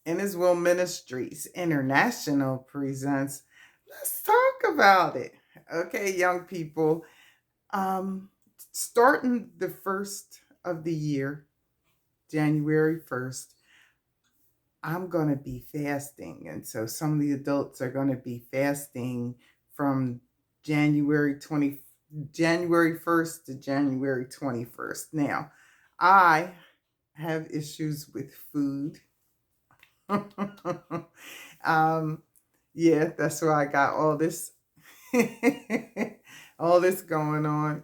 Inniswil Ministries International presents Let's Talk About It. Okay, young people. Um, Starting the first of the year, January 1st, I'm going to be fasting. And so some of the adults are going to be fasting from January 20 January 1st to January 21st. Now, I have issues with food. um, yeah, that's why I got all this all this going on.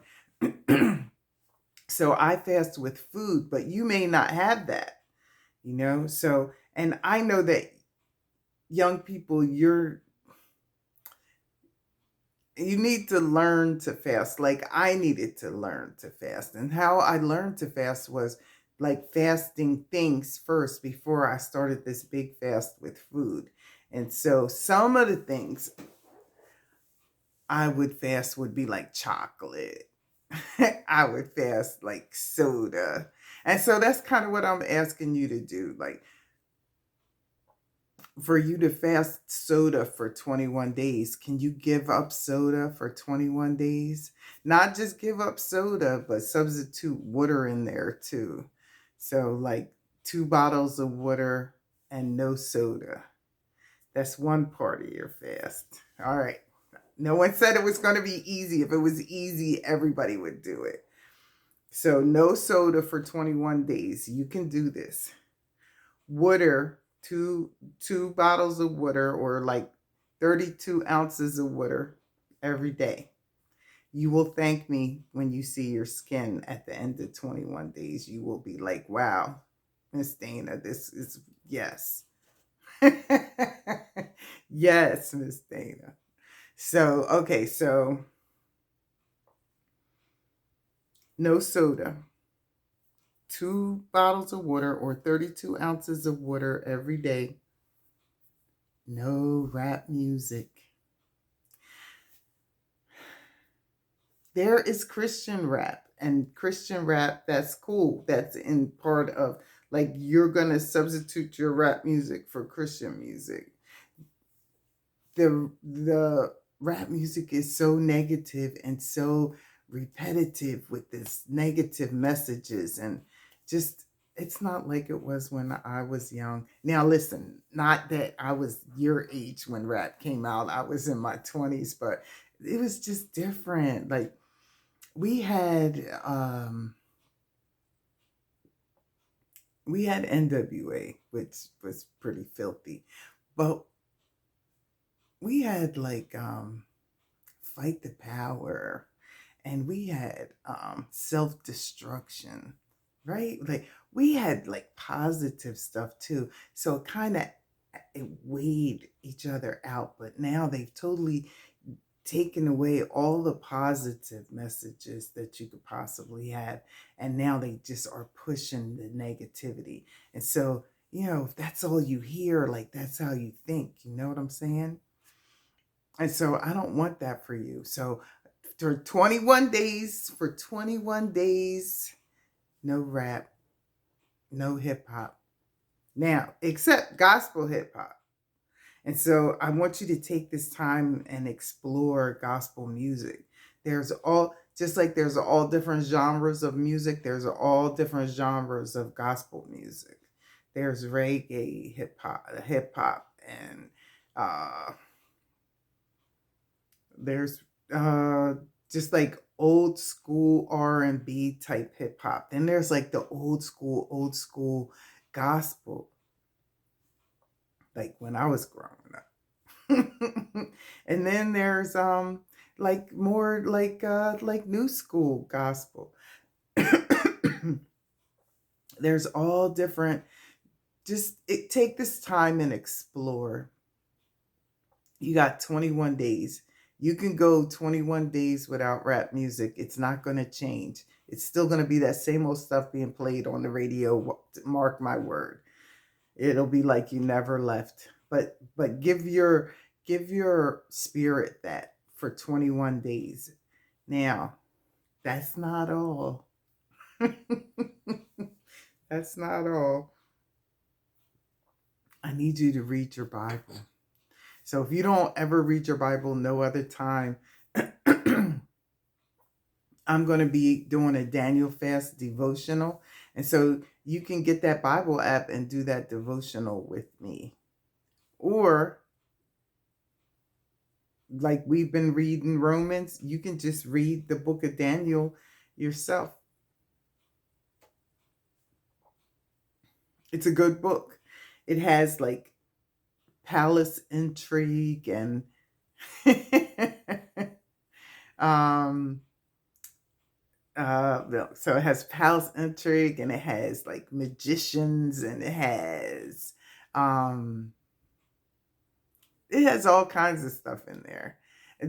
So I fast with food, but you may not have that, you know? So, and I know that young people, you need to learn to fast. Like I needed to learn to fast. And how I learned to fast was like fasting things first before I started this big fast with food. And so some of the things I would fast would be like chocolate. I would fast like soda. And so that's kind of what I'm asking you to do. Like for you to fast soda for 21 days, can you give up soda for 21 days? Not just give up soda, but substitute water in there too. So, like 2 bottles of water and no soda. That's one part of your fast. All right. No one said it was going to be easy. If it was easy, everybody would do it. So, no soda for 21 days. You can do this. Water, two bottles of water, or like 32 ounces of water every day. You will thank me when you see your skin at the end of 21 days. You will be like, wow, Miss Dana, this is yes. Yes, Miss Dana. So, okay, so no soda, 2 bottles of water, or 32 ounces of water every day. No rap music. There is Christian rap, and Christian rap, that's cool. That's in part of, like, you're going to substitute your rap music for Christian music. The rap music is so negative and so repetitive with this negative messages, and just it's not like it was when I was young. Now listen, not that I was your age when rap came out. I was in my 20s, but it was just different. Like we had we had NWA, which was pretty filthy, but we had like Fight the Power, and we had Self Destruction, right? Like we had like positive stuff too. So it kind of it weighed each other out, but now they've totally taken away all the positive messages that you could possibly have, and now they just are pushing the negativity. And so, you know, if that's all you hear, like that's how you think, you know what I'm saying? And so I don't want that for you. So for 21 days, no rap, no hip hop. Now, except gospel hip hop. And so I want you to take this time and explore gospel music. There's all, just like there's all different genres of music, there's all different genres of gospel music. There's reggae, hip hop, and uh, there's uh, just like old school R&B type hip hop. Then there's like the old school gospel, like when I was growing up. And then there's like more like new school gospel. There's all different. Take this time and explore. You got 21 days. You can go 21 days without rap music. It's not going to change. It's still going to be that same old stuff being played on the radio. Mark my word. It'll be like you never left. But give your spirit that for 21 days. Now, that's not all. That's not all. I need you to read your Bible. So if you don't ever read your Bible no other time, I'm going to be doing a Daniel fast devotional. And so you can get that Bible app and do that devotional with me. Or like we've been reading Romans, you can just read the book of Daniel yourself. It's a good book. It has like palace intrigue and um so it has palace intrigue and it has like magicians and um it has all kinds of stuff in there.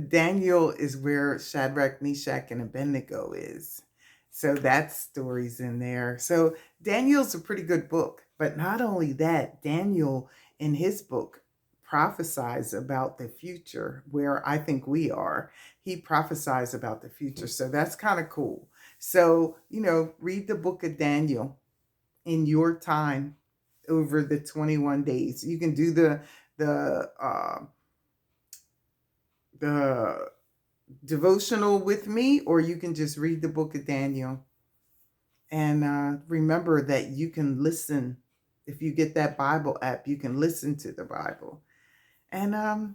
Daniel is where Shadrach, Meshach, and Abednego is. So that story's in there. So Daniel's a pretty good book. But not only that, Daniel in his book prophesies about the future where I think we are. He prophesies about the future. So that's kind of cool. So, read the book of Daniel in your time over the 21 days. You can do the devotional with me, or you can just read the book of Daniel. And remember that you can listen. If you get that Bible app, you can listen to the Bible. And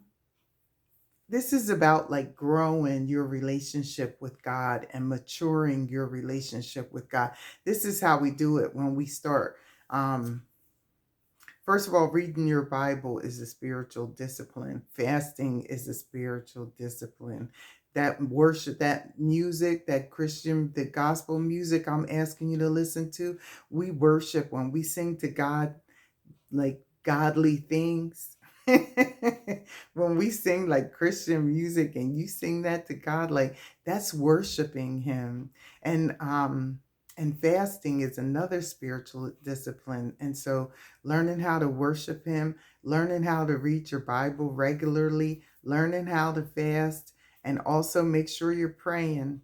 this is about like growing your relationship with God and maturing your relationship with God. This is how we do it when we start. First of all, reading your Bible is a spiritual discipline. Fasting is a spiritual discipline. That worship, that music, that Christian, the gospel music I'm asking you to listen to, we worship when we sing to God like godly things. When we sing like Christian music and you sing that to God, like that's worshiping him. And fasting is another spiritual discipline. And so learning how to worship him, learning how to read your Bible regularly, learning how to fast, and also make sure you're praying,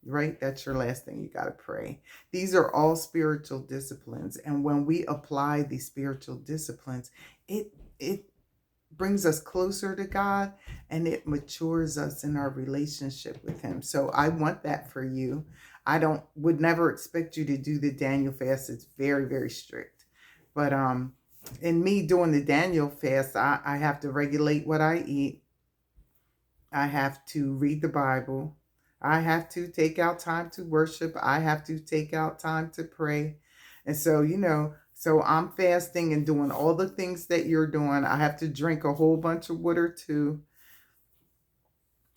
right? That's your last thing. You got to pray. These are all spiritual disciplines. And when we apply these spiritual disciplines, it brings us closer to God and it matures us in our relationship with him. So I want that for you. Would never expect you to do the Daniel fast. It's very, very strict. But in me doing the Daniel fast, I have to regulate what I eat. I have to read the Bible. I have to take out time to worship. I have to take out time to pray. And so, so I'm fasting and doing all the things that you're doing. I have to drink a whole bunch of water too.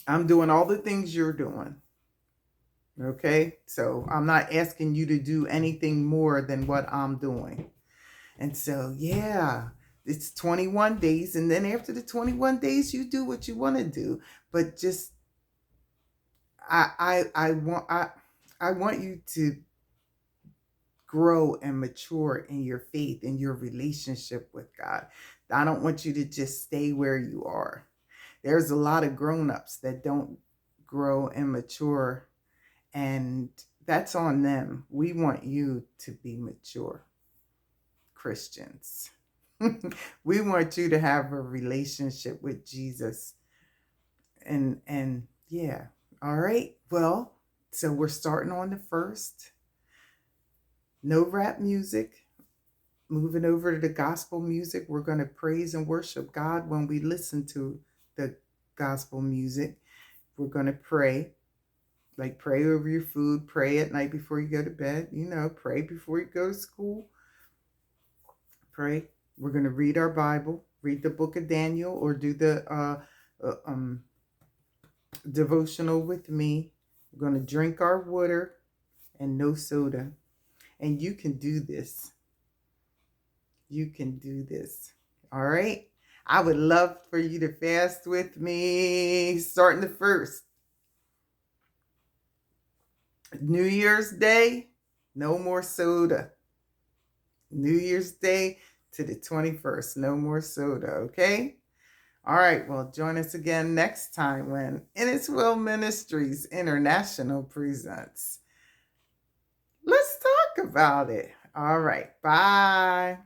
I'm doing all the things you're doing. Okay? So I'm not asking you to do anything more than what I'm doing. And so, yeah, it's 21 days. And then after the 21 days, you do what you want to do. But just, I want you to grow and mature in your faith and your relationship with God. I don't want you to just stay where you are. There's a lot of grown-ups that don't grow and mature, and that's on them. We want you to be mature Christians. We want you to have a relationship with Jesus. And yeah. All right. Well, so we're starting on the 1st. No rap music. Moving over to the gospel music. We're going to praise and worship God when we listen to the gospel music. We're going to pray. Like pray over your food. Pray at night before you go to bed. Pray before you go to school. Pray. We're going to read our Bible. Read the book of Daniel or do the devotional with me. We're going to drink our water and no soda. And you can do this. You can do this. All right. I would love for you to fast with me starting the 1st. New Year's Day, no more soda. New Year's Day to the 21st, no more soda. Okay. All right. Well, join us again next time when In Its Will Ministries International presents Let's Talk About It. All right. Bye.